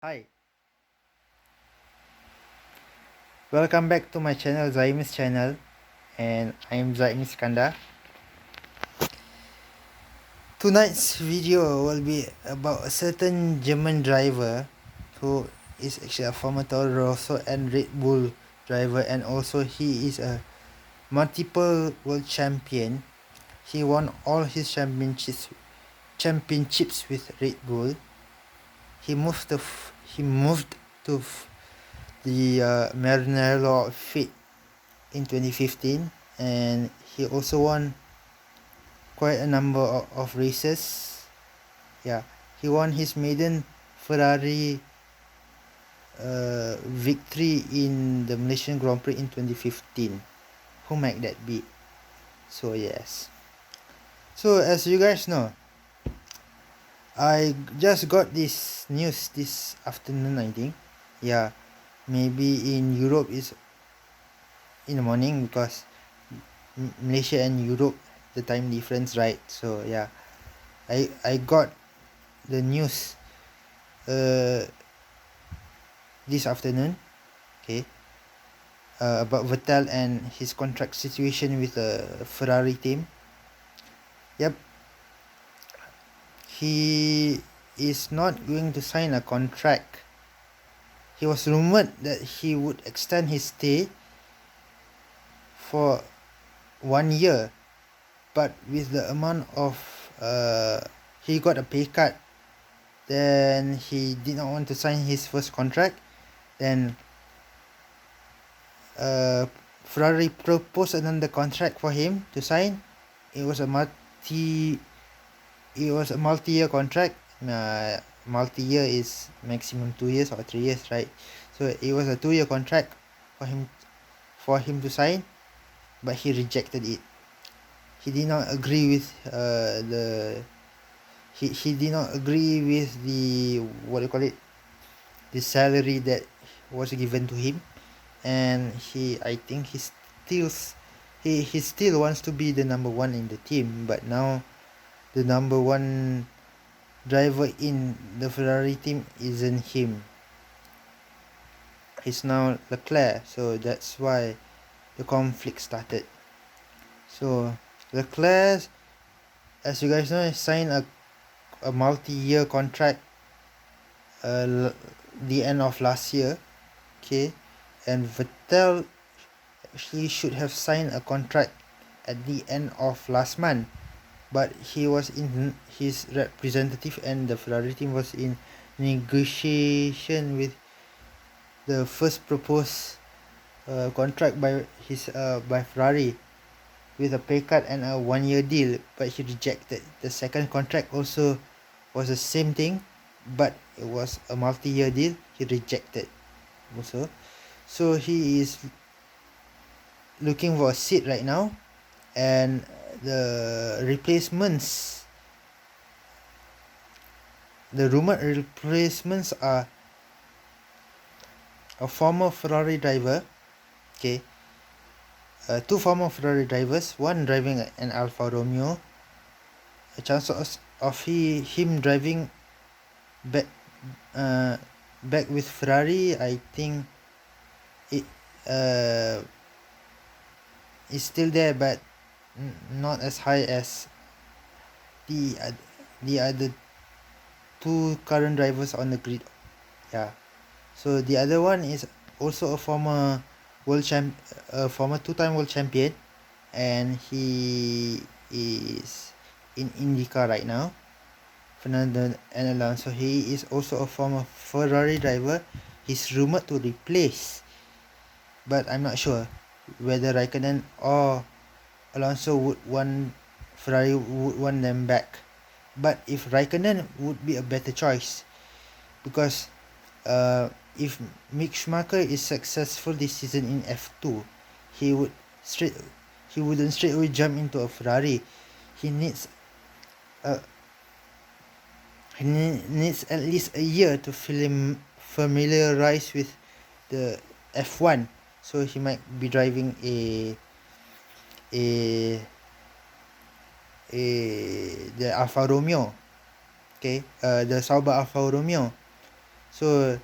Hi, welcome back to my channel, Zaimis channel, and I'm Zaimis Kanda. Tonight's video will be about a certain German driver who is actually a former Toro Rosso and Red Bull driver, and also he is a multiple world champion. He won all his championships with Red Bull. He moved to the Maranello Fit in 2015, and he also won quite a number of races. Yeah, he won his maiden Ferrari victory in the Malaysian Grand Prix in 2015. Who might that be? So yes. So as you guys know, I just got this news this afternoon, I think. Yeah, maybe in Europe is in the morning because Malaysia and Europe the time difference, right? So yeah, I got the news this afternoon, okay, about Vettel and his contract situation with the Ferrari team. Yep, he is not going to sign a contract. He was rumored that he would extend his stay for 1 year, but with the amount of he got a pay cut, then he did not want to sign his first contract. Then Ferrari proposed another contract for him to sign. It was a multi-year contract. Multi-year is maximum 2 years or 3 years, right? So it was a 2-year contract for him to sign, but he rejected it. He did not agree with he did not agree with the the salary that was given to him, and I think he still wants to be the number one in the team, but now the number one driver in the Ferrari team isn't him. He's now Leclerc, so that's why the conflict started. So Leclerc, as you guys know, signed a multi-year contract the end of last year, okay, and Vettel actually should have signed a contract at the end of last month, but he was in his representative and the Ferrari team was in negotiation with the first proposed contract by Ferrari with a pay cut and a 1-year deal, but he rejected. The second contract also was the same thing, but it was a multi-year deal. He rejected also. So he is looking for a seat right now, and the rumored replacements are a former Ferrari driver, okay, two former Ferrari drivers, one driving an Alfa Romeo. A chance of him driving back back with Ferrari, I think it is still there, but not as high as the other two current drivers on the grid. Yeah, so the other one is also a former former two-time world champion, and he is in IndyCar right now, Fernando Alonso. He is also a former Ferrari driver. He's rumored to replace, but I'm not sure whether Raikkonen or Alonso Ferrari would want them back. But if Raikkonen would be a better choice, because if Mick Schumacher is successful this season in F2, he wouldn't straight away jump into a Ferrari. He needs at least a year to familiarize with the F1. So he might be driving the Alfa Romeo, okay, the Sauber Alfa Romeo. So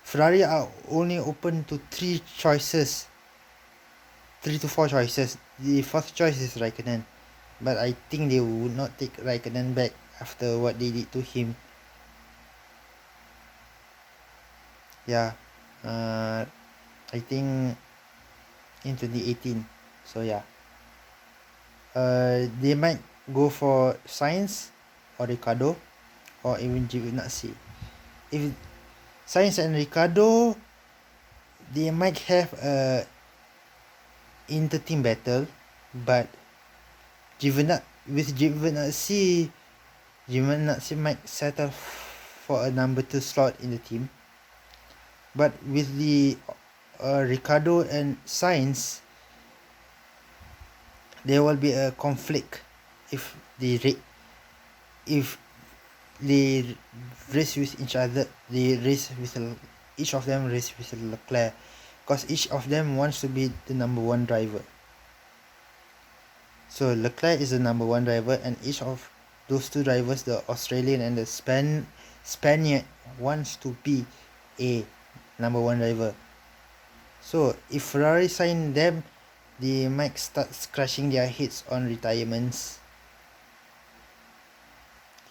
Ferrari are only open to 3 to 4 choices. The fourth choice is Raikkonen, but I think they would not take Raikkonen back after what they did to him. Yeah, I think in 2018. So yeah, they might go for Sainz or Ricardo or even Giovinazzi. If Sainz and Ricardo, they might have a inter-team battle, but with Giovinazzi might settle for a number 2 slot in the team. But with the Ricardo and Sainz, there will be a conflict if they race with each other. Each of them race with Leclerc, because each of them wants to be the number 1 driver. So Leclerc is the number 1 driver, and each of those 2 drivers, the Australian and the Spaniard, wants to be a number 1 driver. So if Ferrari sign them, they might start scratching their heads on retirements.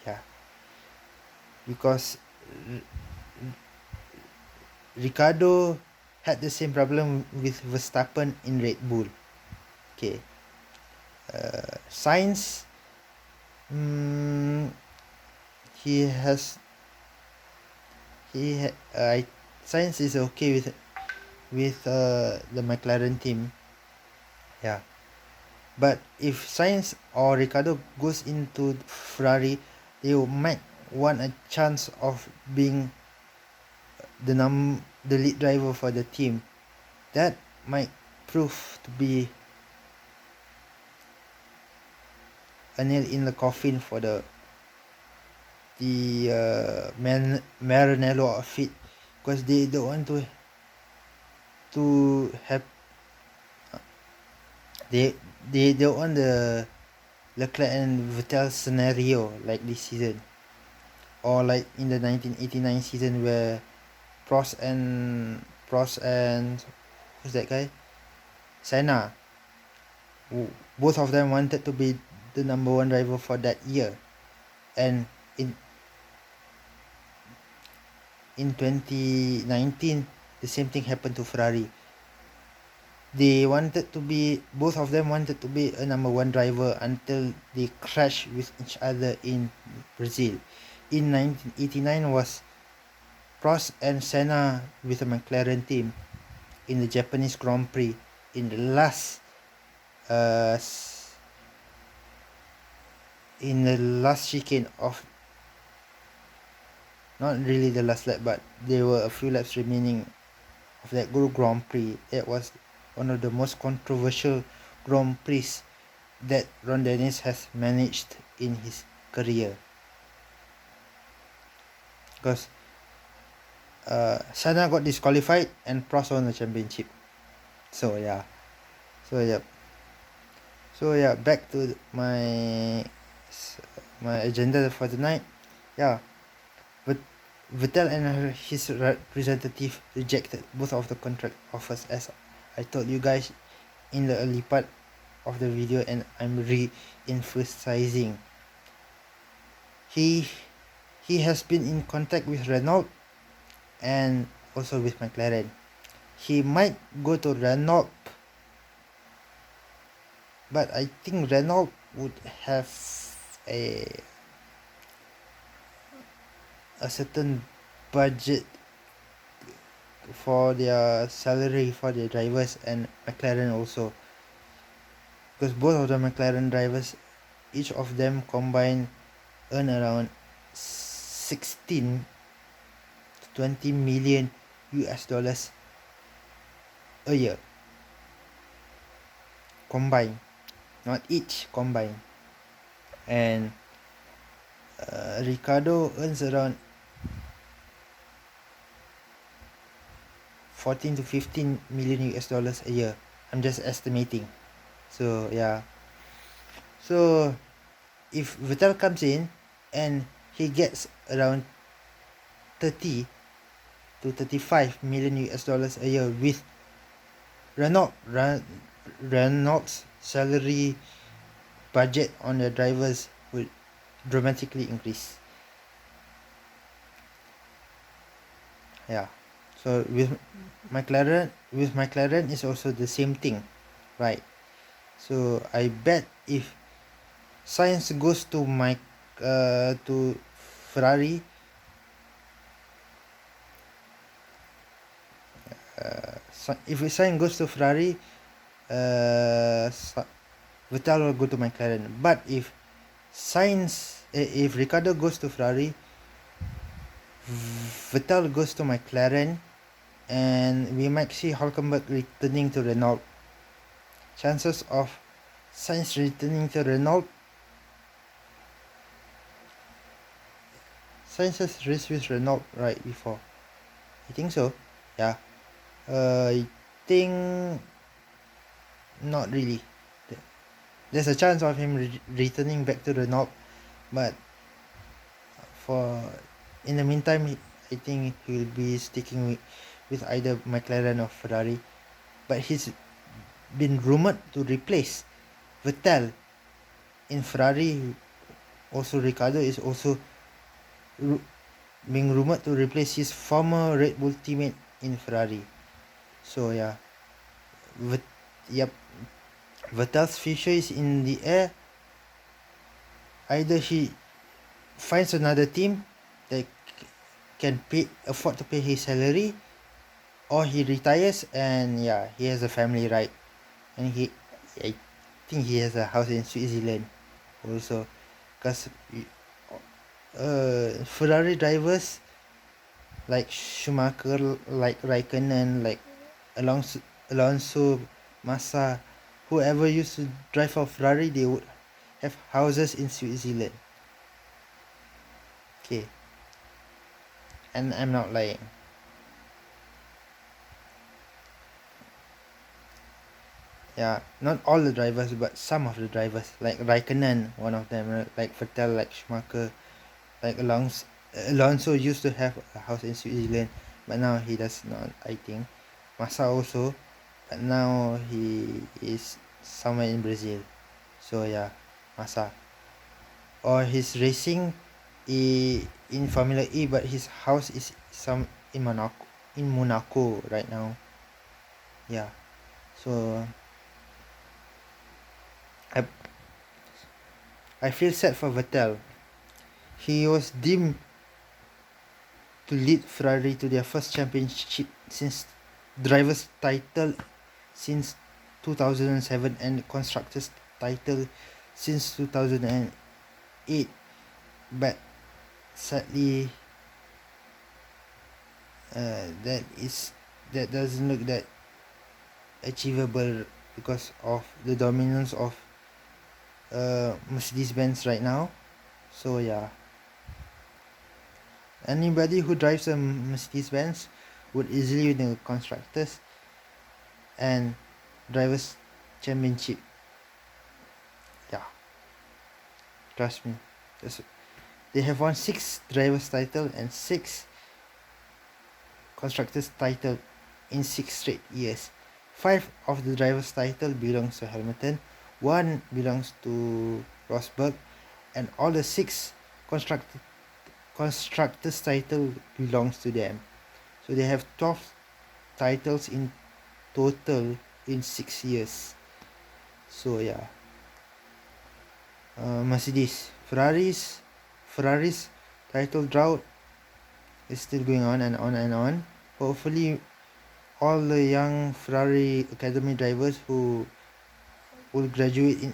Yeah, because Ricardo had the same problem with Verstappen in Red Bull. Okay, Sainz, Sainz is okay with the McLaren team. Yeah, but if Sainz or Ricardo goes into Ferrari, they might want a chance of being the lead driver for the team. That might prove to be a nail in the coffin for the Maranello outfit, because they don't want to have they don't want the Leclerc and Vettel scenario like this season, or like in the 1989 season where Prost and who's that guy? Senna. Both of them wanted to be the number 1 driver for that year, and in 2019 the same thing happened to Ferrari. Both of them wanted to be a number 1 driver until they crashed with each other in Brazil. In 1989 was Prost and Senna with the McLaren team in the Japanese Grand Prix in the last chicane of, not really the last lap, but there were a few laps remaining of that Grand Prix. It was one of the most controversial Grand Prix that Ron Dennis has managed in his career, because Senna got disqualified and Prost won the championship. So yeah, back to my agenda for tonight. Yeah, but Vettel and his representative rejected both of the contract offers, as I told you guys in the early part of the video, and I'm re-emphasizing. He has been in contact with Renault and also with McLaren. He might go to Renault, but I think Renault would have a certain budget for their salary for their drivers, and McLaren also, because both of the McLaren drivers, each of them combined earn around 16 to 20 million US dollars a year combined, not each, combined. And Ricardo earns around 14 to 15 million US dollars a year. I'm just estimating. So yeah, so if Vettel comes in and he gets around 30 to 35 million US dollars a year, with Renault's salary budget on the drivers would dramatically increase. Yeah. So with McLaren is also the same thing, right? So I bet if Sainz goes to Ferrari, if Sainz goes to Ferrari, Vettel will go to McLaren. But if Ricardo goes to Ferrari, Vettel goes to McLaren, and we might see Hulkenberg returning to Renault. Chances of Sainz returning to Renault. Sainz has raced with Renault right before. I think so. Yeah. I think not really. There's a chance of him returning back to Renault, but in the meantime, I think he will be sticking with either McLaren or Ferrari. But he's been rumored to replace Vettel in Ferrari. Also, Ricardo is also being rumored to replace his former Red Bull teammate in Ferrari. So yeah, Vettel's future is in the air. Either he finds another team that can afford to pay his salary, or he retires and yeah, he has a family, right? And I think he has a house in Switzerland also, because Ferrari drivers like Schumacher, like Raikkonen, like Alonso, Massa, whoever used to drive for Ferrari, they would have houses in Switzerland. Okay, and I'm not lying. Yeah, not all the drivers, but some of the drivers, like Raikkonen, one of them, like Vettel, like Schumacher, like Alonso used to have a house in Switzerland, but now he does not, I think. Massa also, but now he is somewhere in Brazil. So yeah, Massa. Or he's racing in Formula E, but his house is in Monaco right now. Yeah. So I feel sad for Vettel. He was deemed to lead Ferrari to their first championship since driver's title since 2007 and constructors title since 2008, but sadly that doesn't look that achievable because of the dominance of Mercedes-Benz right now. So yeah, anybody who drives a Mercedes-Benz would easily win the constructors and drivers championship. Yeah, trust me. They have won 6 drivers title and 6 constructors title in 6 straight years. 5 of the drivers title belongs to Hamilton, 1 belongs to Rosberg, and all the 6 constructors title belongs to them. So they have 12 titles in total in 6 years. So yeah, Ferrari's title drought is still going on and on and on. Hopefully all the young Ferrari Academy drivers who will graduate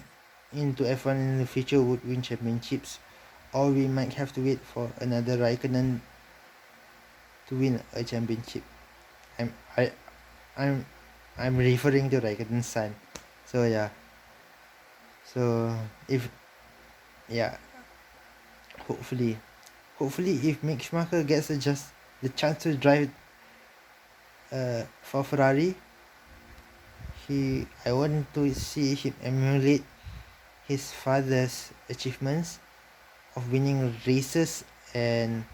into F1 in the future would win championships, or we might have to wait for another Raikkonen to win a championship. I'm referring to Raikkonen's son. So yeah. So hopefully if Mick Schumacher gets the chance to drive for Ferrari, I want to see him emulate his father's achievements of winning races and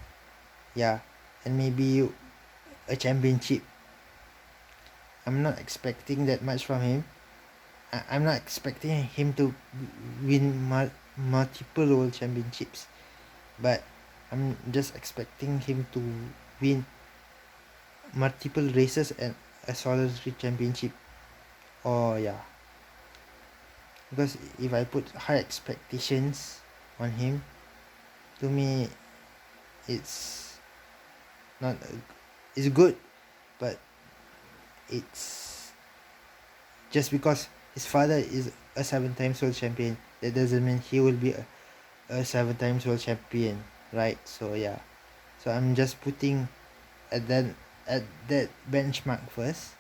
and maybe a championship. I'm not expecting that much from him. I'm not expecting him to win multiple world championships, but I'm just expecting him to win multiple races and a solitary championship. Oh yeah, because if I put high expectations on him, to me it's not it's good, but it's just because his father is a 7 times world champion, that doesn't mean he will be a 7 times world champion, right? So yeah, so I'm just putting at that benchmark first.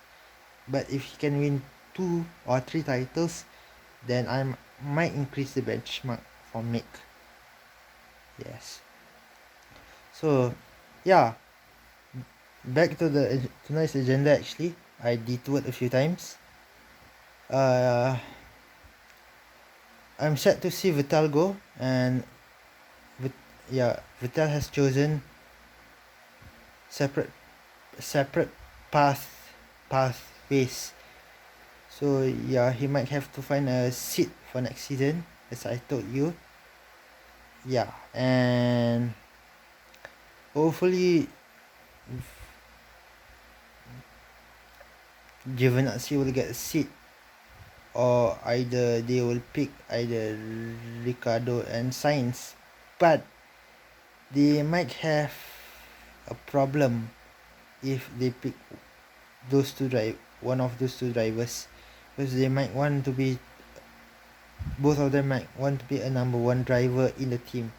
But if he can win 2 or 3 titles, then I might increase the benchmark for Mick. Yes. So yeah, back to tonight's agenda. Actually, I detoured a few times. I'm sad to see Vettel go, and Vettel has chosen separate pathways. So yeah, he might have to find a seat for next season, as I told you. Yeah, and hopefully Giovinazzi will get a seat, or either they will pick either Ricardo and Sainz, but they might have a problem if they pick one of those two drivers, because they might want to be both of them might want to be a number one driver in the team,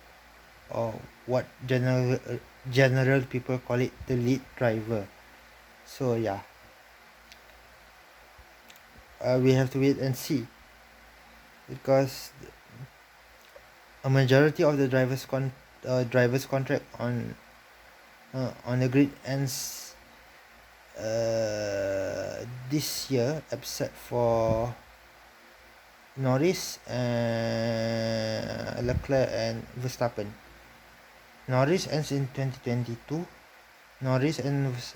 or what general people call it, the lead driver. So yeah, we have to wait and see, because a majority of the drivers contract on the grid ends this year, except for Norris and Leclerc and Verstappen. Norris ends in 2022. Norris ends,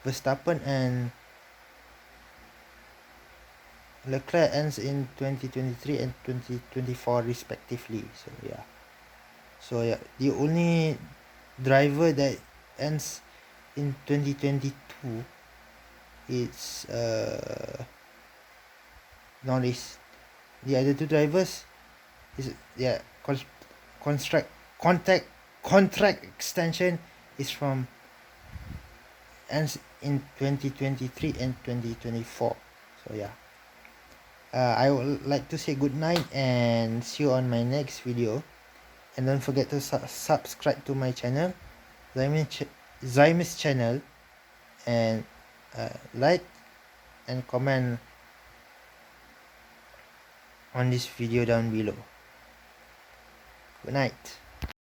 Verstappen and Leclerc ends in 2023 and 2024 respectively. So yeah, the only driver that ends in 2022 is Norris. The other two drivers is contract extension is from ends in 2023 and 2024. So yeah, I would like to say good night and see you on my next video, and don't forget to subscribe to my channel, Zaimis channel, and like and comment on this video down below. Good night.